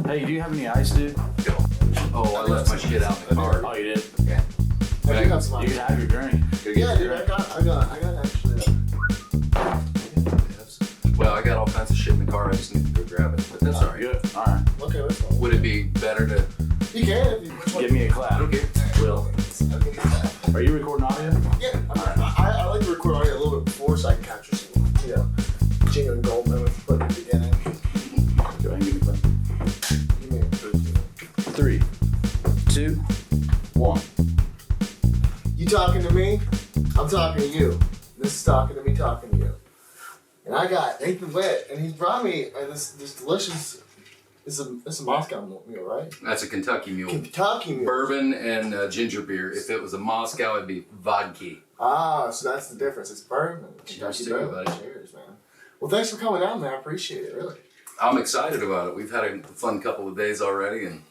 Hey, do you have any ice, dude? Oh, I left my shit out in the car. Oh, you did? Yeah. I do have some You ice. can have your drink. Yeah, dude, I got actually. Well, I got all kinds of shit in the car. I just need to go grab it. But that's all right. Good. All right. Okay, that's fine. Would it be better to? You can if you Give me a clap. Okay. Will. Are you recording audio? Yeah, I like to record audio a little bit before so I can capture some, genuine gold moments at the beginning. Go ahead and give me a clap. You mean 3, 2, 1. You talking to me? I'm talking to you. This is talking to me, talking to you. And I got Nathan Whitt, and he brought me this delicious. It's a Moscow meal, right? That's a Kentucky mule. Kentucky meal. Bourbon and ginger beer. If it was a Moscow, it'd be vodka. Ah, so that's the difference. It's bourbon. Cheers Kentucky to you, bourbon. buddy. Cheers, man. Well, thanks for coming out, man. I appreciate it, really. I'm excited about it. We've had a fun couple of days already, and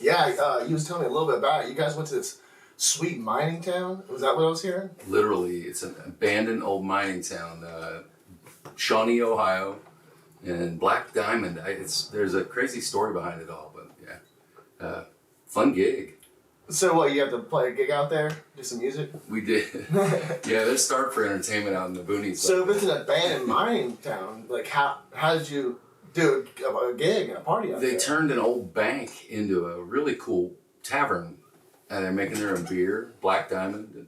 Yeah, you was telling me a little bit about it. You guys went to this sweet mining town. Was that what I was hearing? literally, it's an abandoned old mining town, Shawnee, Ohio, and Black Diamond. There's a crazy story behind it all, but yeah, fun gig. So what? You have to play a gig out there, do some music. We did. Yeah, there's start for entertainment out in the boonies. So if it's an abandoned mining town, like how did you do a gig and a party out there? They turned an old bank into a really cool tavern, and they're making their own beer, Black Diamond.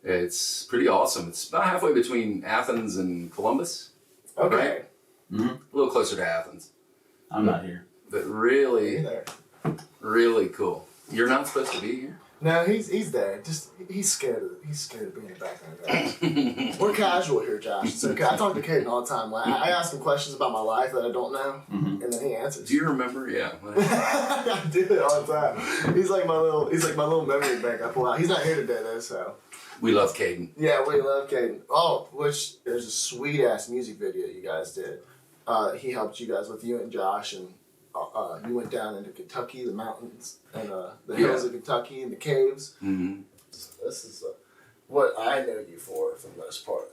It's pretty awesome. It's about halfway between Athens and Columbus. Okay. Right? Mm-hmm. A little closer to Athens. I'm not here. But Hey really, there. really cool. You're not supposed to be here? No, he's there. Just he's scared of being the background guy. We're casual here, Josh. It's okay. I talk to Caden all the time. Like, I ask him questions about my life that I don't know, and then he answers. Do you remember? Yeah. I do it all the time. He's like my little memory bank I pull out. He's not here today though, so. We love Caden. Yeah, we love Caden. Oh, which there's a sweet ass music video you guys did. He helped you guys with you and Josh, and you went down into Kentucky, the mountains, and the hills of Kentucky, and the caves. Mm-hmm. This is what I know you for the most part.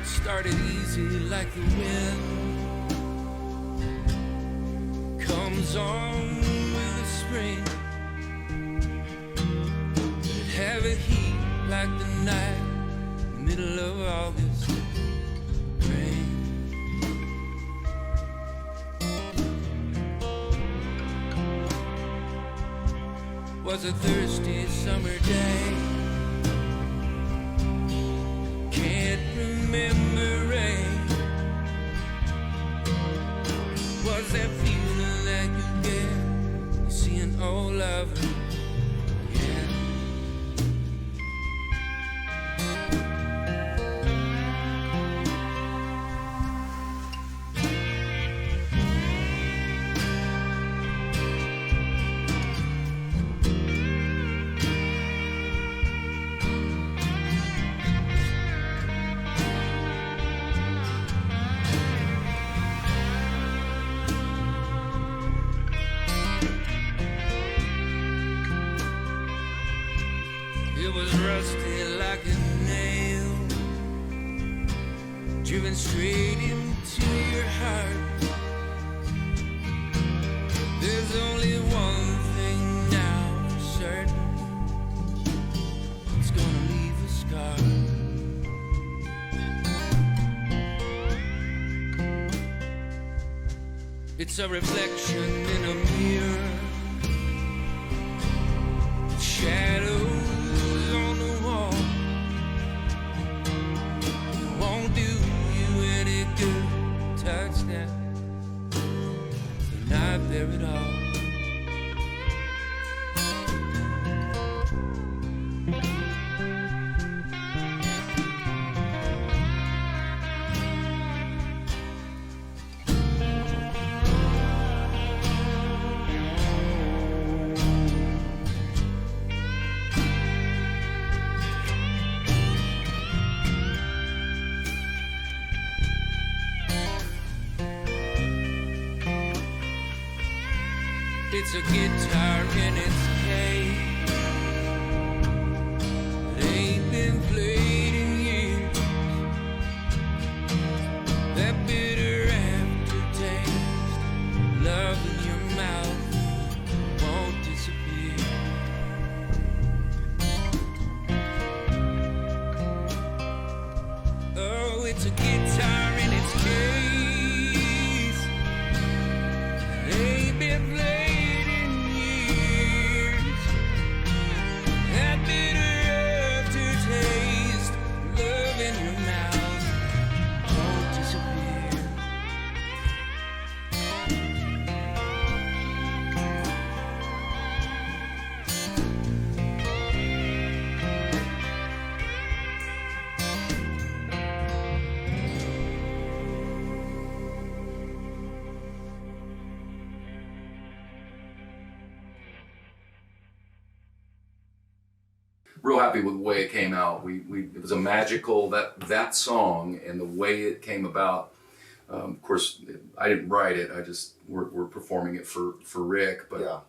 Started easy like the wind comes on with the spring, but heavy heat like the night, middle of August rain. Was a thirsty summer day. Can't remember rain. Was that feeling that you get? You see an old lover, yeah. It was rusty like a nail, driven straight into your heart. There's only one thing now for certain, it's gonna leave a scar. It's a reflection in a mirror, shadows on the wall. It won't do you any good, touch that, so not there at all. It's a guitar in its case. It ain't been played in years. That bitter aftertaste, love in your mouth won't disappear. Oh, it's a guitar in its case. It ain't been played in years. That bitter aftertaste, love in your mouth won't disappear. Real happy with the way it came out. It was a magical that song and the way it came about. Of course, I didn't write it. We're performing it for Rick. But Yeah.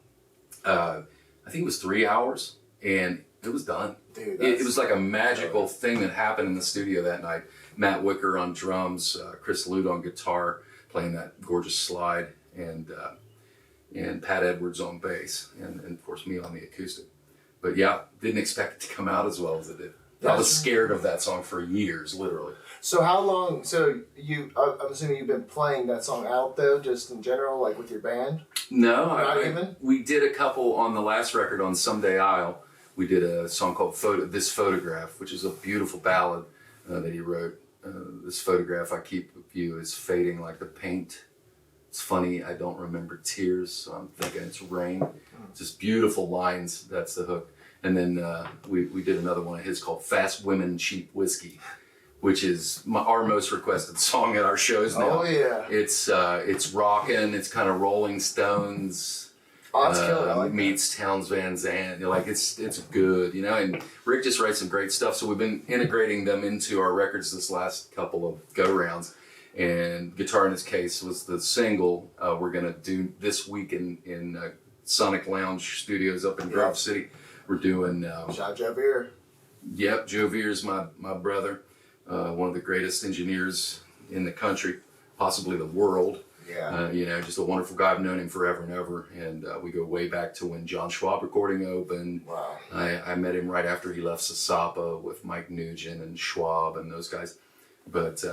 I think it was 3 hours and it was done. Dude, It was like a magical thing that happened in the studio that night. Matt Wicker on drums, Chris Lute on guitar, playing that gorgeous slide, and Pat Edwards on bass, and of course me on the acoustic. But yeah, didn't expect it to come out as well as it did. I was scared of that song for years, literally. So how long? So I'm assuming you've been playing that song out though, just in general, like with your band. No, Not even? We did a couple on the last record on Someday I'll. We did a song called This Photograph, which is a beautiful ballad that he wrote. This photograph I keep of you is fading like the paint. It's funny, I don't remember tears, so I'm thinking it's rain. Just beautiful lines, that's the hook. And then we did another one of his called Fast Women, Cheap Whiskey, which is our most requested song at our shows now. Oh yeah. It's rocking, it's kind of Rolling Stones. Oh, that's killer. I like meets Townes Van Zandt. Like it's good, you know. And Rick just writes some great stuff. So we've been integrating them into our records this last couple of go rounds. And Guitar in His Case was the single we're gonna do this week in Sonic Lounge Studios up in Grove City. We're doing. Shout Joe Beer. Yep, Joe Veer's my brother, one of the greatest engineers in the country, possibly the world. Yeah. You know, just a wonderful guy. I've known him forever and ever, and we go way back to when John Schwab Recording opened. Wow. I met him right after he left Sasapa with Mike Nugent and Schwab and those guys. But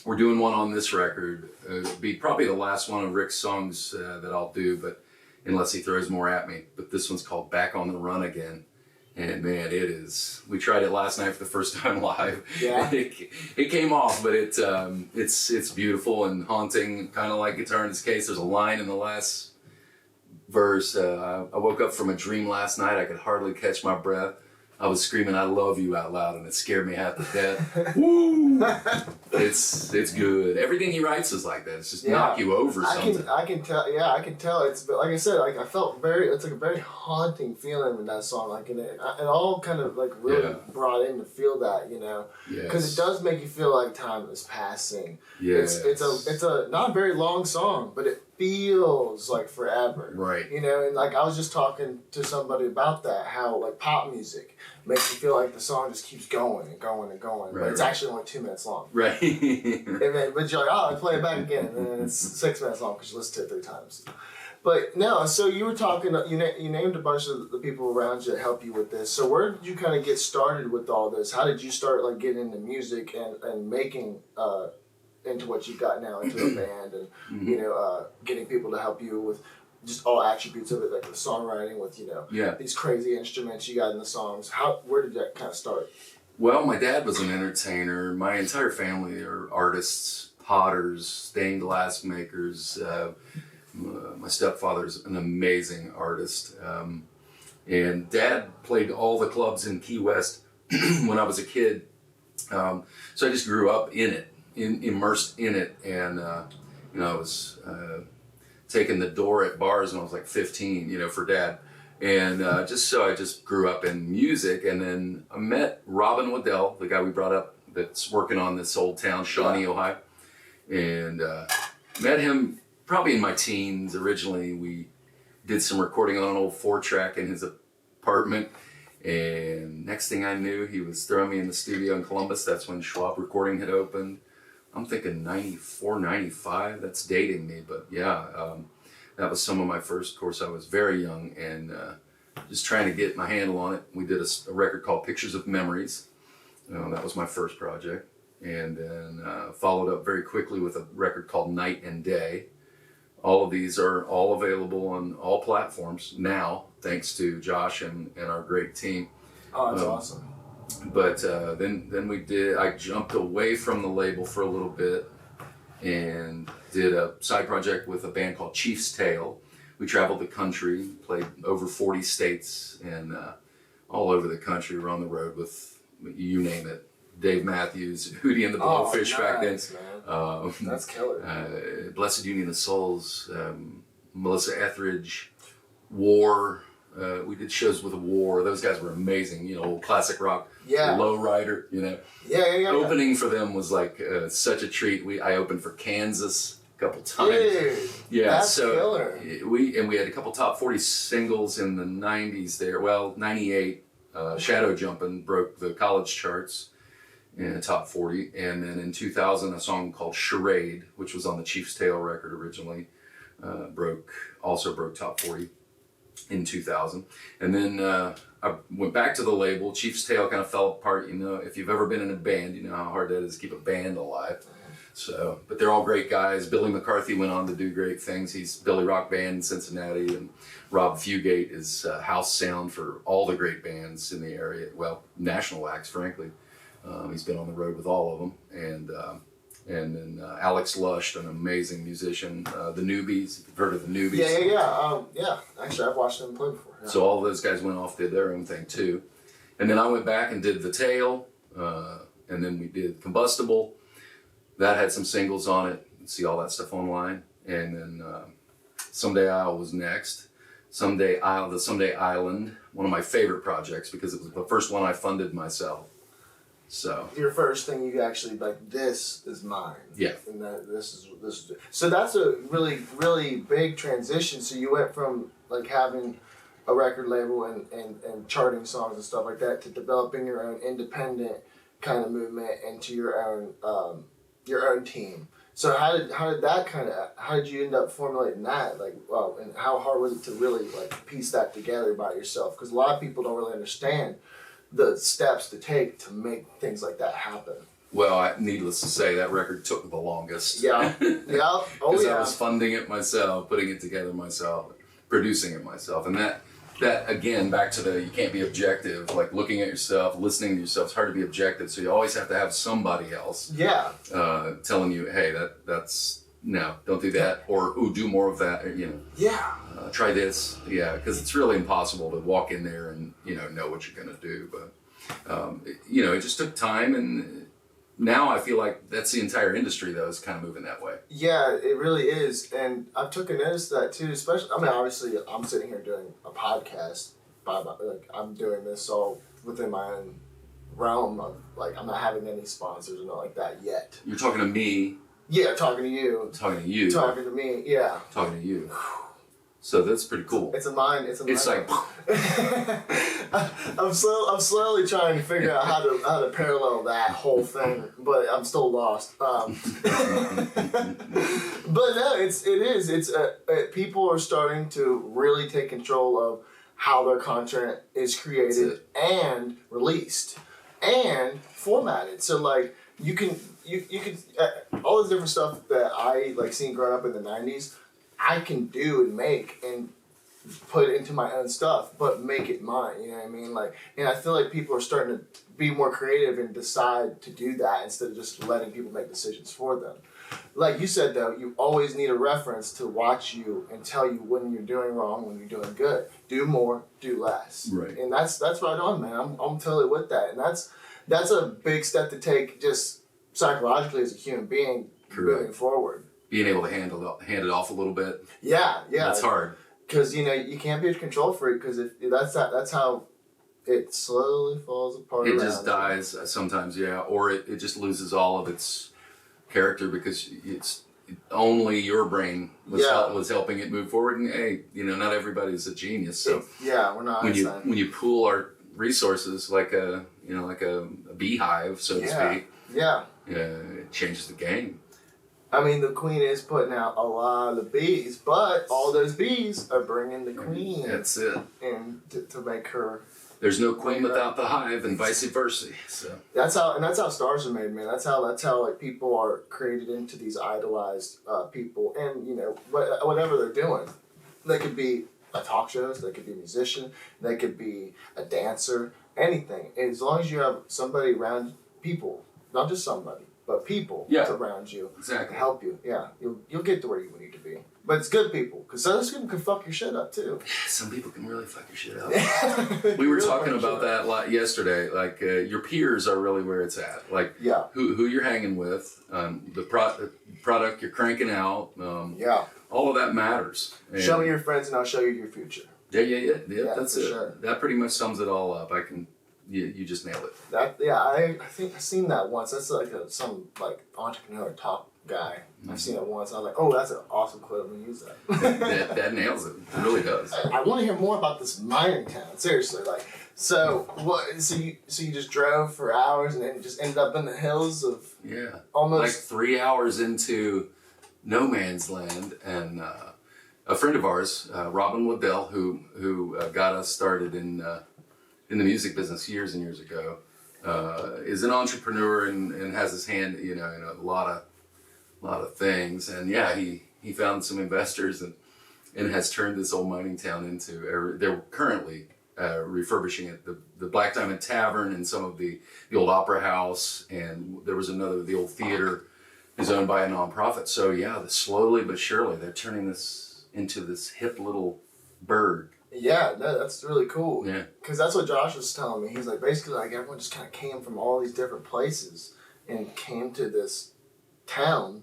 we're doing one on this record. It'll be probably the last one of Rick's songs that I'll do, but unless he throws more at me. But this one's called Back on the Run Again. And man, it is. We tried it last night for the first time live. Yeah. It came off, but it's beautiful and haunting, kind of like Guitar in His Case. There's a line in the last verse. I woke up from a dream last night. I could hardly catch my breath. I was screaming, "I love you" out loud, and it scared me half to death. Woo! It's good. Everything he writes is like that. It's just knock you over something. I can tell. Yeah, I can tell. It's, but like I said, like I felt it's like a very haunting feeling in that song. Like it all kind of like really brought in to feel that, you know, because it does make you feel like time is passing. Yes. It's a not a very long song, but it feels like forever. Right. You know, and like I was just talking to somebody about that, how like pop music makes you feel like the song just keeps going and going and going, but it's actually only 2 minutes long. Right. And then, but you're like, oh, I play it back again, and then it's 6 minutes long because you listen to it 3 times. But no, so you were talking, you named a bunch of the people around you that help you with this. So where did you kind of get started with all this? How did you start like getting into music and making into what you got now, into a band, and you know, getting people to help you with just all attributes of it, like the songwriting with, you know, these crazy instruments you got in the songs. Where did that kind of start? Well, my dad was an entertainer. My entire family are artists, potters, stained glass makers. My stepfather's an amazing artist. And Dad played all the clubs in Key West when I was a kid. So I just grew up in it, immersed in it. And, you know, I was taking the door at bars when I was like 15, you know, for Dad. And I just grew up in music. And then I met Robin Waddell, the guy we brought up that's working on this old town, Shawnee, Ohio. And met him probably in my teens. Originally, we did some recording on an old 4-track in his apartment. And next thing I knew, he was throwing me in the studio in Columbus. That's when Schwab Recording had opened. I'm thinking 94, 95. That's dating me, but yeah, that was some of my first. Of course, I was very young and just trying to get my handle on it. We did a record called Pictures of Memories. That was my first project. And then followed up very quickly with a record called Night and Day. All of these are all available on all platforms now, thanks to Josh and our great team. Oh, that's awesome. But then I jumped away from the label for a little bit and did a side project with a band called Chief's Tale. We traveled the country, played over 40 states and all over the country. We're on the road with, you name it, Dave Matthews, Hootie and the Blowfish back then. That's killer. Blessed Union of Souls, Melissa Etheridge, War. We did shows with War. Those guys were amazing. old classic rock. Yeah. Lowrider. Yeah. Opening for them was like such a treat. I opened for Kansas a couple times. Dude, that's killer. We had a couple top 40 singles in the 90s there. Well, 98. Shadow Jumpin' broke the college charts in the top 40. And then in 2000, a song called Charade, which was on the Chief's Tale record originally, broke top 40 in 2000. And then I went back to the label. Chief's Tale kind of fell apart. If you've ever been in a band, you know how hard that is to keep a band alive. So, but they're all great guys. Billy McCarthy went on to do great things. He's Billy Rock Band in Cincinnati, and Rob Fugate is house sound for all the great bands in the area. Well, national acts, frankly. He's been on the road with all of them. And then Alex Lush, an amazing musician. The Newbies, you've heard of the Newbies? Yeah. Actually, I've watched them play before. Yeah. So all those guys went off, did their own thing too. And then I went back and did The Tale, and then we did Combustible. That had some singles on it. You can see all that stuff online. And then Someday Isle was next. The Someday Island, one of my favorite projects because it was the first one I funded myself. So your first thing you actually this is mine. Yeah. And this is so that's a really, really big transition. So you went from having a record label and charting songs and stuff like that to developing your own independent kind of movement into your own team. So how did you end up formulating that? And how hard was it to really piece that together by yourself? Because a lot of people don't really understand the steps to take to make things like that happen. Well, needless to say, that record took the longest. Yeah. Yeah. Because I was funding it myself, putting it together myself, producing it myself. And that again, back to you can't be objective, looking at yourself, listening to yourself, it's hard to be objective. So you always have to have somebody else telling you, hey, that's, no, don't do that. Or, ooh, do more of that. Or, Yeah. Try this. Yeah, because it's really impossible to walk in there and, know what you're going to do. But, it just took time. And now I feel like that's the entire industry, though, is kind of moving that way. Yeah, it really is. And I've taken notice of that, too. Especially, obviously, I'm sitting here doing a podcast. I'm doing this all within my own realm. I'm not having any sponsors or nothing like that yet. You're talking to me. Yeah, talking to you. Talking to you. Talking to me, yeah. Talking to you. So that's pretty cool. It's a mind. It's like I'm slowly trying to figure out how to parallel that whole thing, but I'm still lost. But no, it is. It's people are starting to really take control of how their content is created and released and formatted. So you can all this different stuff that I seen growing up in the 90s. I can do and make and put into my own stuff, but make it mine. You know what I mean? And I feel like people are starting to be more creative and decide to do that instead of just letting people make decisions for them. Like you said, though, you always need a reference to watch you and tell you when you're doing wrong, when you're doing good. Do more, do less. Right. And that's right on, man. I'm totally with that. And that's a big step to take just psychologically as a human being moving forward. Being able to hand it off a little bit. Yeah. That's hard. Because you can't be a control freak. Because that's how it slowly falls apart. It just dies sometimes, yeah, or it just loses all of its character because only your brain was Yeah. was helping it move forward. And hey, not everybody's a genius. So Yeah, we're not Einstein. when you pool our resources like a beehive, so to speak, Yeah. it changes the game. I mean, the queen is putting out a lot of bees, but all those bees are bringing the queen That's it. in to make her. There's no queen without the hive, and vice versa. So That's how stars are made, man. That's how like people are created into these idolized people, and whatever they're doing, they could be a talk shows, they could be a musician, they could be a dancer, anything. As long as you have somebody around people, not just somebody, but people around you to exactly. help you. Yeah, you'll get to where you need to be. But it's good people, because those people can fuck your shit up too. Some people can really fuck your shit up. We were talking about that a lot yesterday. Like your peers are really where it's at. Like who you're hanging with, the product you're cranking out. All of that matters. And show me your friends, and I'll show you your future. Yeah. That's it. Sure. That pretty much sums it all up. You just nailed it. I think I've seen that once. That's like some entrepreneur talk guy. I've seen it once. I was like, oh, that's an awesome quote. I'm gonna use that. that nails it. It really does. I want to hear more about this mining town. Seriously, so what? So you just drove for hours and then just ended up in the hills of almost like 3 hours into no man's land, and a friend of ours, Robin Waddell, who got us started in the music business years and years ago, is an entrepreneur and has his hand in a lot of things, and he found some investors and has turned this old mining town into. They're currently refurbishing it, the Black Diamond Tavern and some of the old opera house, and there was the old theater is owned by a nonprofit. So slowly but surely they're turning this into this hip little burg. Yeah, no, that's really cool. Yeah, because that's what Josh was telling me. He's like, basically, like everyone just kind of came from all these different places and came to this town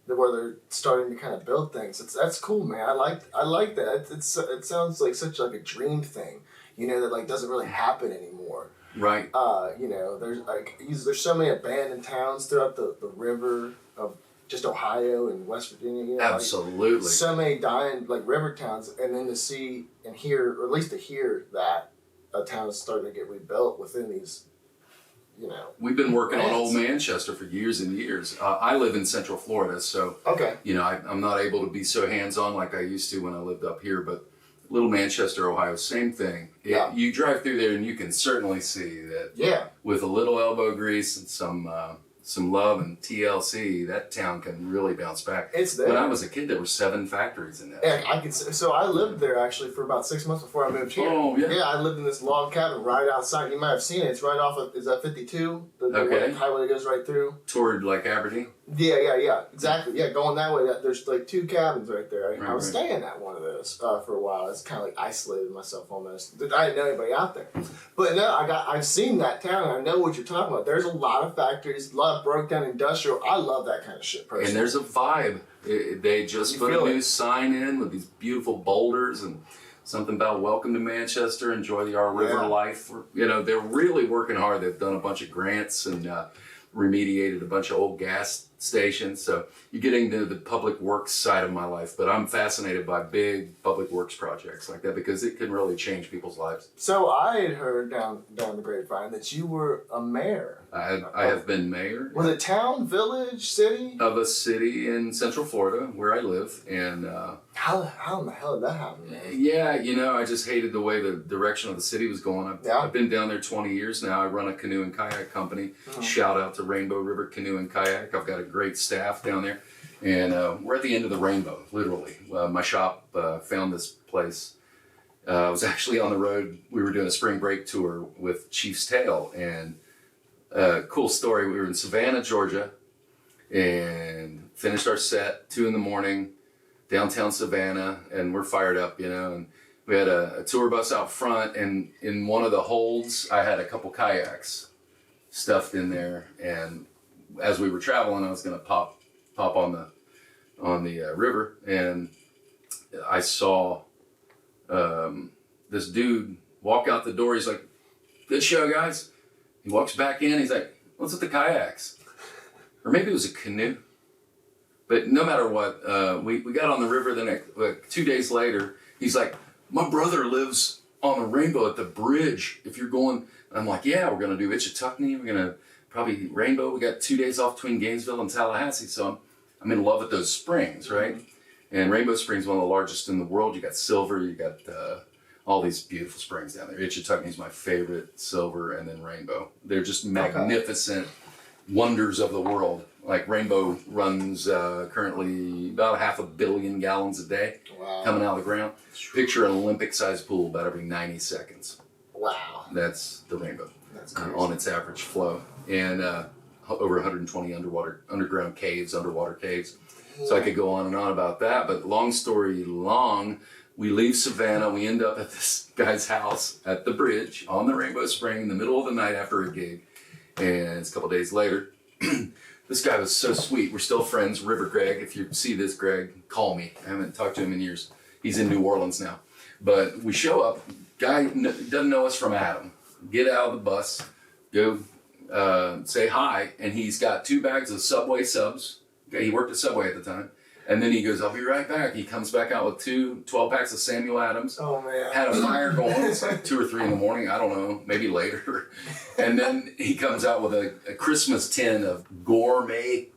where they're starting to kind of build things. That's cool, man. I like that. It sounds like such like a dream thing, that doesn't really happen anymore. Right. There's so many abandoned towns throughout the river of just Ohio and West Virginia. Absolutely. So many dying river towns, and then to see and hear, or at least to hear that a town is starting to get rebuilt within these. We've been working on Old Manchester for years and years. I live in Central Florida, so I'm not able to be so hands-on like I used to when I lived up here. But Little Manchester, Ohio, same thing. You drive through there and you can certainly see that. With a little elbow grease and some love and TLC, that town can really bounce back. It's there. When I was a kid, there were 7 factories in that. Yeah, so I lived there actually for about 6 months before I moved here. Oh, yeah. Yeah, I lived in this log cabin right outside. You might have seen it. It's right off of, is that 52? The highway that goes right through? Toward Aberdeen? Yeah, exactly. Yeah, going that way, there's 2 cabins right there. I was staying at one of those for a while. It's kind of isolated myself almost. I didn't know anybody out there. But no, I've seen that town, and I know what you're talking about. There's a lot of factories, a lot of broke down industrial. I love that kind of shit personally. And there's a vibe. They just put a new sign in with these beautiful boulders and something about welcome to Manchester, enjoy our river life. They're really working hard. They've done a bunch of grants and remediated a bunch of old gas stations. So you're getting to the public works side of my life, but I'm fascinated by big public works projects like that because it can really change people's lives. So I had heard down the grapevine that you were a mayor. I have been mayor. Was it town, village, city? Of a city in Central Florida where I live. And how in the hell did that happen, man? Yeah, I just hated the way the direction of the city was going. I've been down there 20 years now. I run a canoe and kayak company. Shout out to Rainbow River Canoe and Kayak. I've got a great staff down there. And we're at the end of the rainbow, literally. My shop found this place. I was actually on the road. We were doing a spring break tour with Chief's Tale. And cool story. We were in Savannah, Georgia, and finished our set 2 a.m, downtown Savannah, and we're fired up, and we had a tour bus out front, and in one of the holds, I had a couple kayaks stuffed in there, and as we were traveling, I was going to pop on the river, and I saw this dude walk out the door. He's like, "Good show, guys." He walks back in. He's like, "What's with the kayaks?" Or maybe it was a canoe. But no matter what, we got on the river the next 2 days later. He's like, my brother lives on the Rainbow at the bridge. If you're going, I'm like, yeah, we're gonna do Itchituckney. We're gonna probably Rainbow. We got 2 days off between Gainesville and Tallahassee, so I'm in love with those springs, right? And Rainbow Springs is one of the largest in the world. You got Silver, you got all these beautiful springs down there. Itchituckney is my favorite, Silver, and then Rainbow. They're just magnificent wonders of the world. Like Rainbow runs currently about 500 million gallons a day coming out of the ground. Picture an Olympic-sized pool about every 90 seconds. Wow. That's the Rainbow. That's crazy. On its average flow. And over 120 underground caves, underwater caves. So I could go on and on about that. But long story long, we leave Savannah. We end up at this guy's house at the bridge on the Rainbow Spring in the middle of the night after a gig. And it's a couple days later. This guy was so sweet. We're still friends. River Greg. If you see this, Greg, call me. I haven't talked to him in years. He's in New Orleans now. But we show up. Guy doesn't know us from Adam. Get out of the bus. Go say hi. And he's got 2 bags of Subway subs. He worked at Subway at the time. And then he goes, I'll be right back. He comes back out with 12 packs of Samuel Adams. Oh, man. Had a fire going. It's like 2 or 3 in the morning. I don't know. Maybe later. And then he comes out with a Christmas tin of gourmet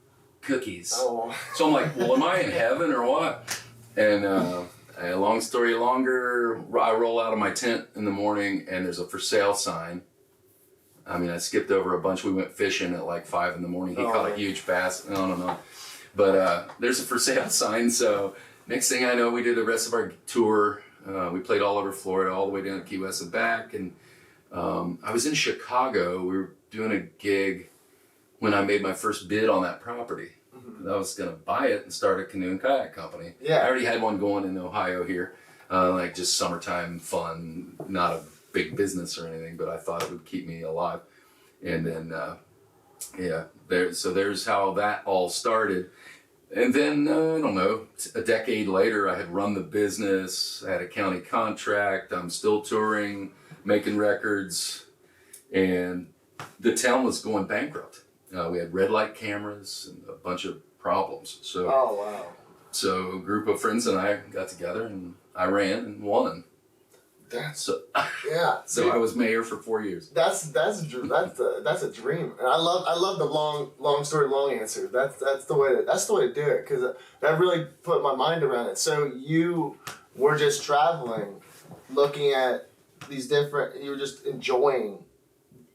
cookies. Oh. So I'm like, well, am I in heaven or what? And long story longer, I roll out of my tent in the morning and there's a for sale sign. I mean, I skipped over a bunch. We went fishing at like 5 in the morning. He caught a huge bass. No. But there's a for sale sign. So next thing I know, we did the rest of our tour. We played all over Florida, all the way down to Key West and back. And I was in Chicago. We were doing a gig when I made my first bid on that property. I was going to buy it and start a canoe and kayak company. Yeah. I already had one going in Ohio here, like just summertime fun, not a big business or anything, but I thought it would keep me alive. And then, there's how that all started. And then, I don't know, a decade later, I had run the business, I had a county contract, I'm still touring, making records, and the town was going bankrupt. We had red light cameras and a bunch of problems. So, Oh, wow. So a group of friends and I got together and I ran and won. That's So dude, I was mayor for 4 years. That's a dream, and I love the long story long answer. That's the way to do it, because that really put my mind around it. So you were just traveling, looking at these different. You were just enjoying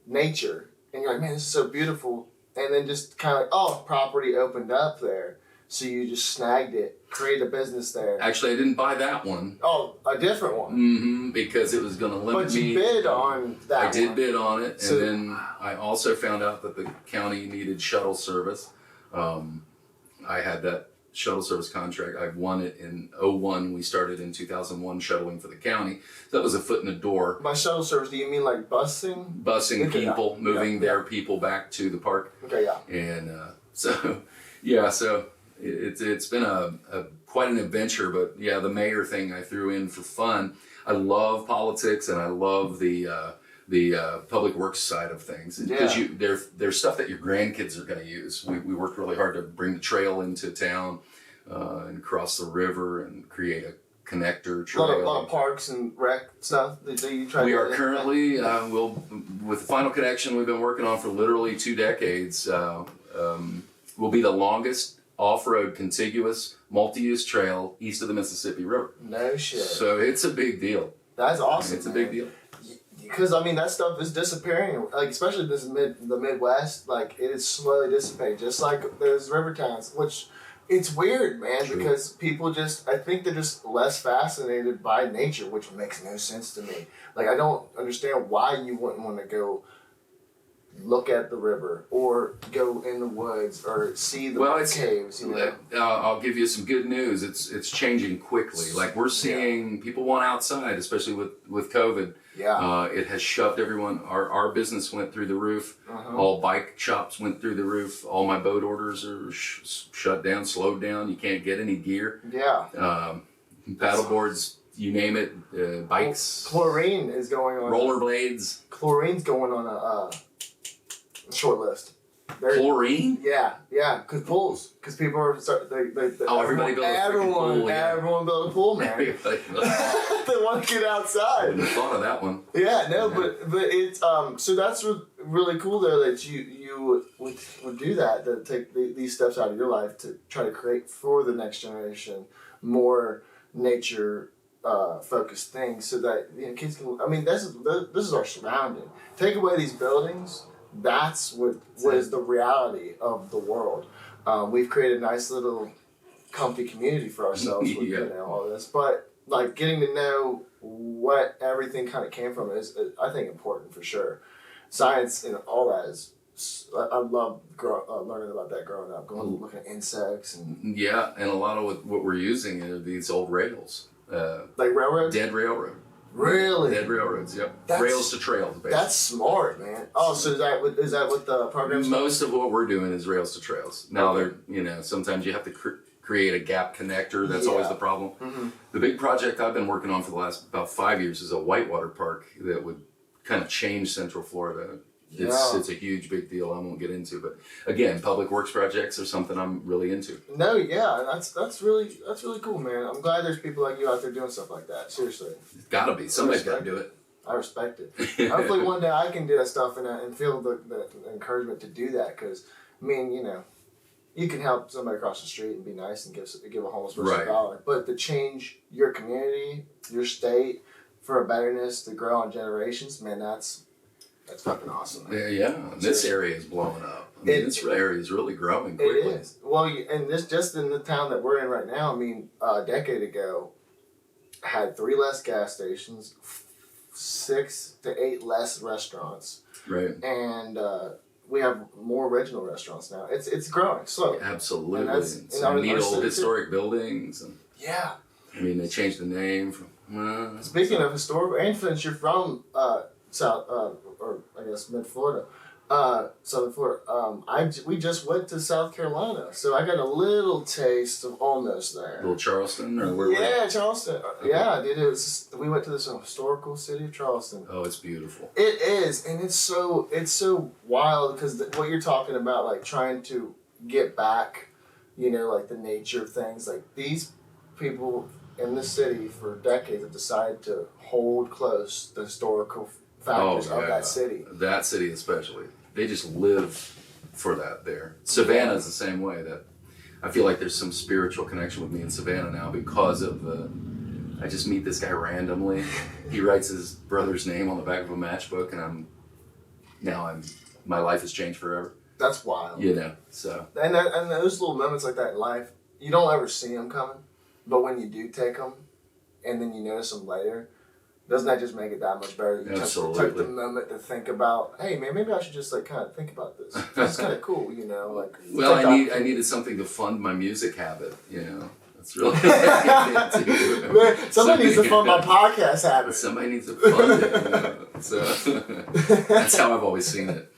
nature, and you're like, man, this is so beautiful. And then just kind of property opened up there, so you just snagged it, created a business there. Actually, I didn't buy that one. Oh, a different one. Mm-hmm, because it was going to limit But you me. bid on that one. I did bid on it, So- and then I also found out that the county needed shuttle service. I had that shuttle service contract. I won it in 2001. We started in 2001 shuttling for the county. So that was a foot in the door. By shuttle service, do you mean like busing? Busing Okay, people, yeah, moving yeah. their people back to the park. Okay, yeah. And so it's been a quite an adventure. But yeah, the mayor thing I threw in for fun. I love politics and I love the public works side of things, because there's stuff that your grandkids are going to use. We worked really hard to bring the trail into town and cross the river and create a connector trail. A lot of parks and rec stuff that you try. We are currently, with the Final Connection we've been working on for literally 2 decades, will be the longest off-road contiguous multi-use trail east of the Mississippi River. No shit. So it's a big deal. That's awesome. It's a big deal. Because I mean that stuff is disappearing. Like especially the Midwest, like it is slowly dissipating. Just like those river towns, which it's weird, man. True. Because people I think they're just less fascinated by nature, which makes no sense to me. Like I don't understand why you wouldn't want to go look at the river or go in the woods or see the caves. You know? I'll give you some good news. It's changing quickly. Like we're seeing people want outside, especially with COVID. Yeah. It has shoved everyone. Our business went through the roof. Uh-huh. All bike shops went through the roof. All my boat orders are shut down, slowed down. You can't get any gear. Yeah. Paddle boards, you name it. Bikes. Chlorine is going on. Rollerblades. Chlorine's going on a short list. Chlorine? Yeah, because pools. Because people are Everybody built a freaking pool. Everyone built a pool, man. They want to get I outside. wouldn't have thought of that one. Yeah, no, but it's so that's really cool though that you would do that, to take these steps out of your life to try to create for the next generation more nature focused things, so that kids can. I mean, this is our surrounding. Take away these buildings. That's what is the reality of the world. We've created a nice little comfy community for ourselves with all this, but like getting to know what everything kind of came from is, I think, important for sure. Science and all that is. I love learning about that growing up, looking at insects and and a lot of what we're using are these old rails, like railroads. Dead railroad. Really? Dead railroads. Yep. Rails to trails. Basically. That's smart, man. Oh, so is that what the program's Most of what we're doing is rails to trails. Now they're sometimes you have to create a gap connector. That's always the problem. Mm-hmm. The big project I've been working on for the last about 5 years is a whitewater park that would kind of change Central Florida. It's a huge, big deal. I won't get into, but again, public works projects are something I'm really into. No, yeah, that's really cool, man. I'm glad there's people like you out there doing stuff like that. Seriously, It's gotta be. Somebody's gotta do it. I respect it. Hopefully, one day I can do that stuff and feel the encouragement to do that. Because I mean, you can help somebody across the street and be nice and give a homeless person $1, but to change your community, your state for a betterness to grow on generations, man, that's fucking awesome. Man. Yeah. This area is blowing up. I mean, this area is really growing quickly. It is. Well, and this just in the town that we're in right now. I mean, a decade ago, had 3 less gas stations, 6 to 8 less restaurants. Right. And we have more original restaurants now. It's growing slowly. Absolutely. And some neat old historic buildings. And, I mean, they changed the name from. Speaking of historical, and since you're from South, or I guess mid Florida, Southern Florida, we just went to South Carolina, so I got a little taste of almost there. Little Charleston, or where? Yeah, Charleston. Okay. Yeah, dude. We went to this historical city of Charleston. Oh, it's beautiful. It is, and it's so wild because what you're talking about, like trying to get back, like the nature of things. Like these people in the city for decades have decided to hold close the historical factors of that city. That city especially. They just live for that there. Savannah's the same way. That I feel like there's some spiritual connection with me in Savannah now because of I just meet this guy randomly. He writes his brother's name on the back of a matchbook, and my life has changed forever. That's wild. So. And those little moments like that in life, you don't ever see them coming, but when you do take them, and then you notice them later, doesn't that just make it that much better? You took the moment to think about, hey man, maybe I should just kind of think about this. It's kind of cool, like. Well, I needed something to fund my music habit, That's really what somebody needs to fund my podcast habit. Somebody needs to fund it. So that's how I've always seen it.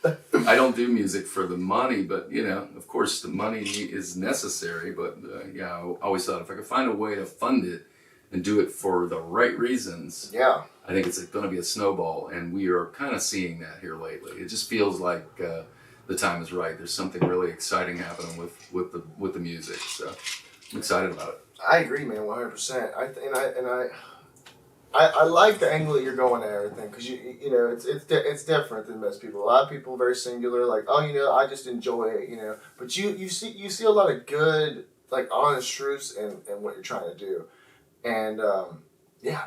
I don't do music for the money, but of course the money is necessary. But I always thought if I could find a way to fund it and do it for the right reasons, I think it's going to be a snowball, and we are kind of seeing that here lately. It just feels like the time is right. There's something really exciting happening with the music, so I'm excited about it. I agree, man, 100%. I like the angle that you're going at everything, because it's different than most people. A lot of people are very singular, like, I just enjoy it, But you see a lot of good, like, honest truths in what you're trying to do. And, man,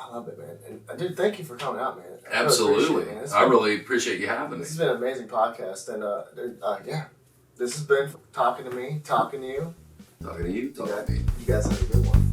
I love it, man. And, dude, thank you for coming out, man. Absolutely. I really appreciate you having me. This has been an amazing podcast. And, this has been talking to me, talking to you. Talking to you, talking to me. You guys have a good one.